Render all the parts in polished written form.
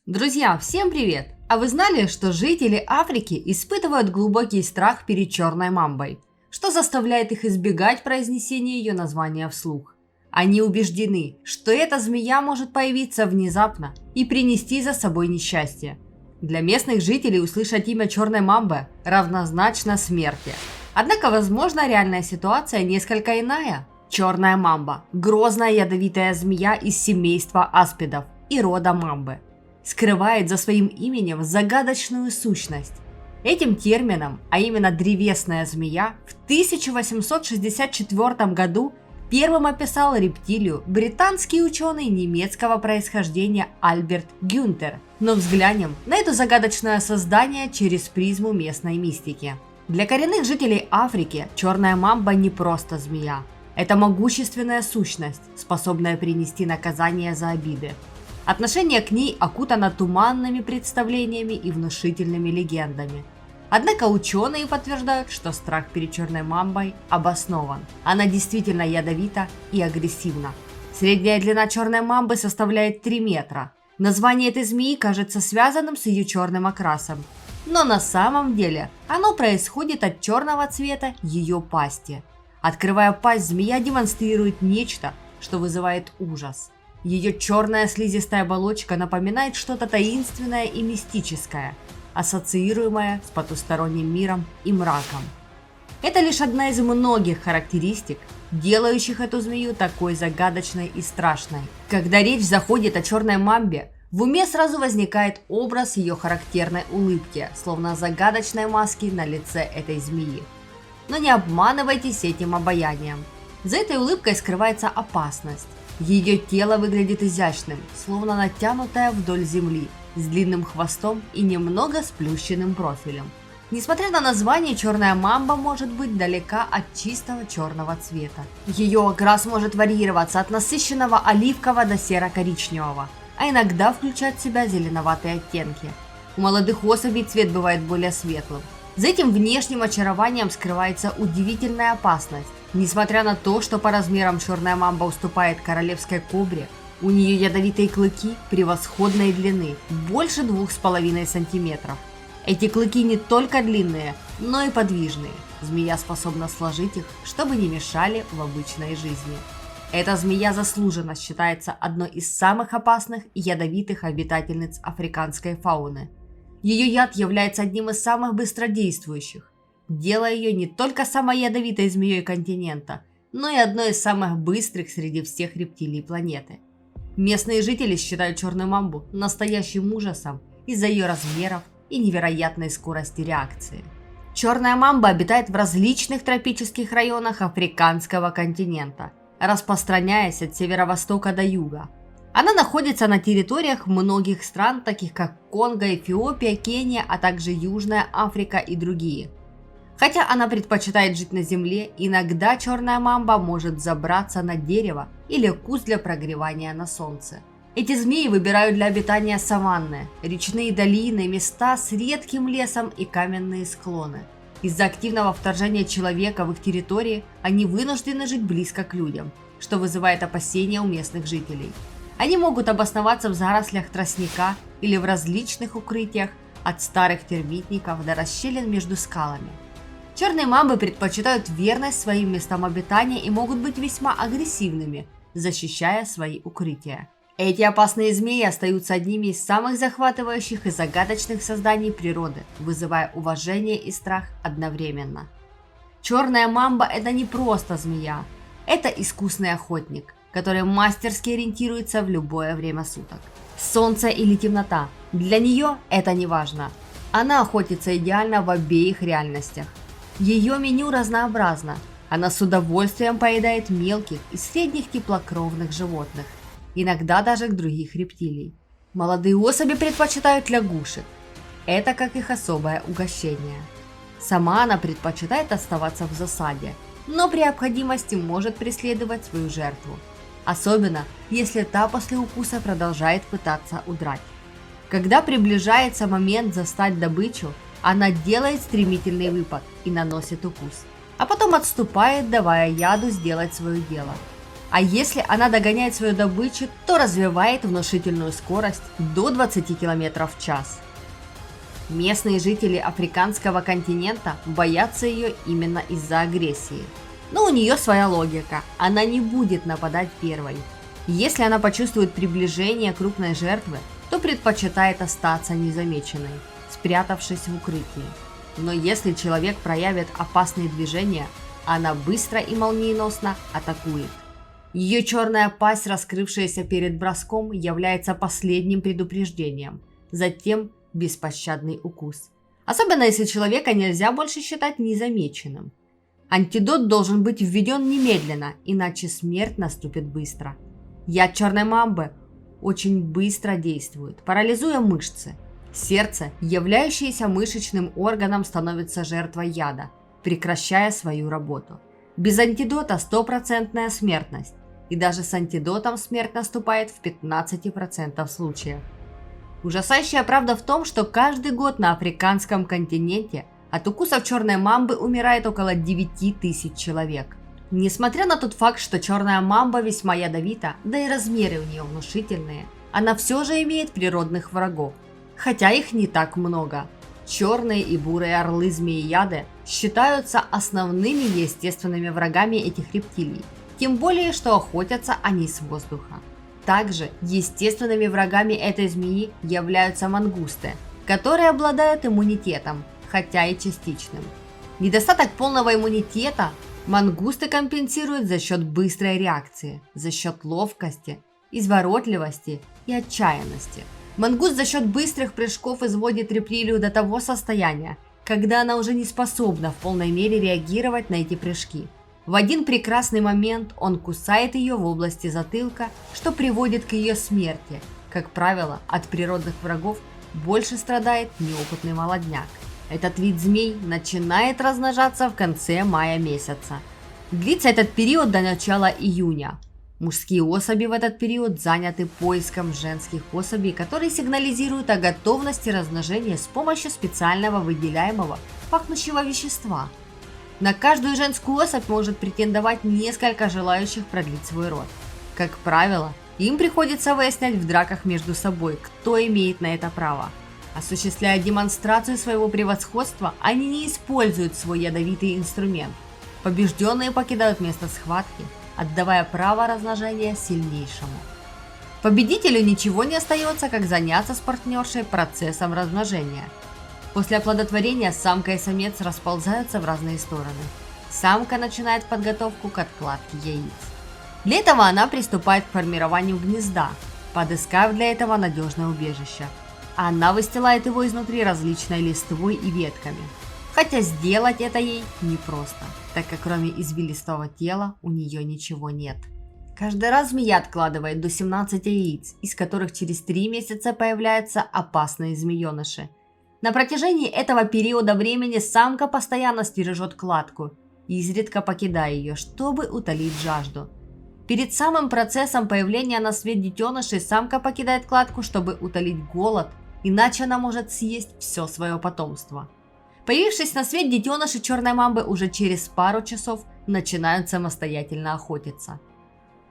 Друзья, всем привет! А вы знали, что жители Африки испытывают глубокий страх перед черной мамбой, что заставляет их избегать произнесения ее названия вслух? Они убеждены, что эта змея может появиться внезапно и принести за собой несчастье. Для местных жителей услышать имя черной мамбы равнозначно смерти. Однако, возможно, реальная ситуация несколько иная. Черная мамба – грозная ядовитая змея из семейства аспидов и рода мамбы. Скрывает за своим именем загадочную сущность. Этим термином, а именно древесная змея, в 1864 году первым описал рептилию британский ученый немецкого происхождения Альберт Гюнтер. Но взглянем на это загадочное создание через призму местной мистики. Для коренных жителей Африки черная мамба не просто змея. Это могущественная сущность, способная принести наказание за обиды. Отношение к ней окутано туманными представлениями и внушительными легендами. Однако ученые подтверждают, что страх перед черной мамбой обоснован. Она действительно ядовита и агрессивна. Средняя длина черной мамбы составляет 3 метра. Название этой змеи кажется связанным с ее черным окрасом. Но на самом деле оно происходит от черного цвета ее пасти. Открывая пасть, змея демонстрирует нечто, что вызывает ужас. Ее черная слизистая оболочка напоминает что-то таинственное и мистическое, ассоциируемое с потусторонним миром и мраком. Это лишь одна из многих характеристик, делающих эту змею такой загадочной и страшной. Когда речь заходит о черной мамбе, в уме сразу возникает образ ее характерной улыбки, словно загадочной маски на лице этой змеи. Но не обманывайтесь этим обаянием. За этой улыбкой скрывается опасность. Ее тело выглядит изящным, словно натянутое вдоль земли, с длинным хвостом и немного сплющенным профилем. Несмотря на название, черная мамба может быть далека от чистого черного цвета. Ее окрас может варьироваться от насыщенного оливкового до серо-коричневого, а иногда включать в себя зеленоватые оттенки. У молодых особей цвет бывает более светлым. За этим внешним очарованием скрывается удивительная опасность. Несмотря на то, что по размерам черная мамба уступает королевской кобре, у нее ядовитые клыки превосходной длины, больше 2,5 сантиметров. Эти клыки не только длинные, но и подвижные. Змея способна сложить их, чтобы не мешали в обычной жизни. Эта змея заслуженно считается одной из самых опасных и ядовитых обитательниц африканской фауны. Ее яд является одним из самых быстродействующих, делая ее не только самой ядовитой змеей континента, но и одной из самых быстрых среди всех рептилий планеты. Местные жители считают черную мамбу настоящим ужасом из-за ее размеров и невероятной скорости реакции. Черная мамба обитает в различных тропических районах африканского континента, распространяясь от северо-востока до юга. Она находится на территориях многих стран, таких как Конго, Эфиопия, Кения, а также Южная Африка и другие. Хотя она предпочитает жить на земле, иногда черная мамба может забраться на дерево или куст для прогревания на солнце. Эти змеи выбирают для обитания саванны, речные долины, места с редким лесом и каменные склоны. Из-за активного вторжения человека в их территории они вынуждены жить близко к людям, что вызывает опасения у местных жителей. Они могут обосноваться в зарослях тростника или в различных укрытиях от старых термитников до расщелин между скалами. Черные мамбы предпочитают верность своим местам обитания и могут быть весьма агрессивными, защищая свои укрытия. Эти опасные змеи остаются одними из самых захватывающих и загадочных созданий природы, вызывая уважение и страх одновременно. Черная мамба – это не просто змея, это искусный охотник, который мастерски ориентируется в любое время суток. Солнце или темнота – для нее это не важно. Она охотится идеально в обеих реальностях. Ее меню разнообразно. Она с удовольствием поедает мелких и средних теплокровных животных, иногда даже других рептилий. Молодые особи предпочитают лягушек. Это как их особое угощение. Сама она предпочитает оставаться в засаде, но при необходимости может преследовать свою жертву. Особенно, если та после укуса продолжает пытаться удрать. Когда приближается момент застать добычу, она делает стремительный выпад и наносит укус, а потом отступает, давая яду сделать свое дело. А если она догоняет свою добычу, то развивает внушительную скорость до 20 км в час. Местные жители африканского континента боятся ее именно из-за агрессии. Но у нее своя логика, она не будет нападать первой. Если она почувствует приближение крупной жертвы, то предпочитает остаться незамеченной, спрятавшись в укрытии. Но если человек проявит опасные движения, она быстро и молниеносно атакует. Ее черная пасть, раскрывшаяся перед броском, является последним предупреждением, затем беспощадный укус. Особенно если человека нельзя больше считать незамеченным. Антидот должен быть введен немедленно, иначе смерть наступит быстро. Яд черной мамбы очень быстро действует, парализуя мышцы. Сердце, являющееся мышечным органом, становится жертвой яда, прекращая свою работу. Без антидота 100% смертность, и даже с антидотом смерть наступает в 15% случаев. Ужасающая правда в том, что каждый год на африканском континенте от укусов черной мамбы умирает около 9000 человек. Несмотря на тот факт, что черная мамба весьма ядовита, да и размеры у нее внушительные, она все же имеет природных врагов, хотя их не так много. Черные и бурые орлы-змеияды считаются основными естественными врагами этих рептилий, тем более, что охотятся они с воздуха. Также естественными врагами этой змеи являются мангусты, которые обладают иммунитетом, хотя и частичным. Недостаток полного иммунитета мангусты компенсируют за счет быстрой реакции, за счет ловкости, изворотливости и отчаянности. Мангуст за счет быстрых прыжков изводит рептилию до того состояния, когда она уже не способна в полной мере реагировать на эти прыжки. В один прекрасный момент он кусает ее в области затылка, что приводит к ее смерти. Как правило, от природных врагов больше страдает неопытный молодняк. Этот вид змей начинает размножаться в конце мая месяца. Длится этот период до начала июня. Мужские особи в этот период заняты поиском женских особей, которые сигнализируют о готовности размножения с помощью специального выделяемого пахнущего вещества. На каждую женскую особь может претендовать несколько желающих продлить свой род. Как правило, им приходится выяснять в драках между собой, кто имеет на это право. Осуществляя демонстрацию своего превосходства, они не используют свой ядовитый инструмент. Побежденные покидают место схватки, отдавая право размножения сильнейшему. Победителю ничего не остается, как заняться с партнершей процессом размножения. После оплодотворения самка и самец расползаются в разные стороны. Самка начинает подготовку к откладке яиц. Для этого она приступает к формированию гнезда, подыскав для этого надежное убежище. Она выстилает его изнутри различной листвой и ветками. Хотя сделать это ей непросто, так как кроме извилистого тела у нее ничего нет. Каждый раз змея откладывает до 17 яиц, из которых через 3 месяца появляются опасные змееныши. На протяжении этого периода времени самка постоянно стережет кладку, изредка покидая ее, чтобы утолить жажду. Перед самым процессом появления на свет детенышей самка покидает кладку, чтобы утолить голод, иначе она может съесть все свое потомство. Появившись на свет, детеныши черной мамбы уже через пару часов начинают самостоятельно охотиться.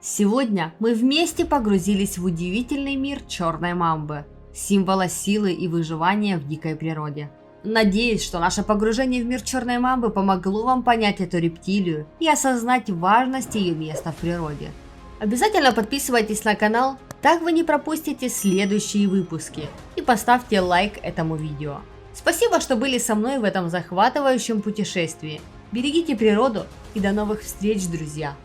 Сегодня мы вместе погрузились в удивительный мир черной мамбы, символа силы и выживания в дикой природе. Надеюсь, что наше погружение в мир черной мамбы помогло вам понять эту рептилию и осознать важность ее места в природе. Обязательно подписывайтесь на канал, так вы не пропустите следующие выпуски, и поставьте лайк этому видео. Спасибо, что были со мной в этом захватывающем путешествии. Берегите природу и до новых встреч, друзья!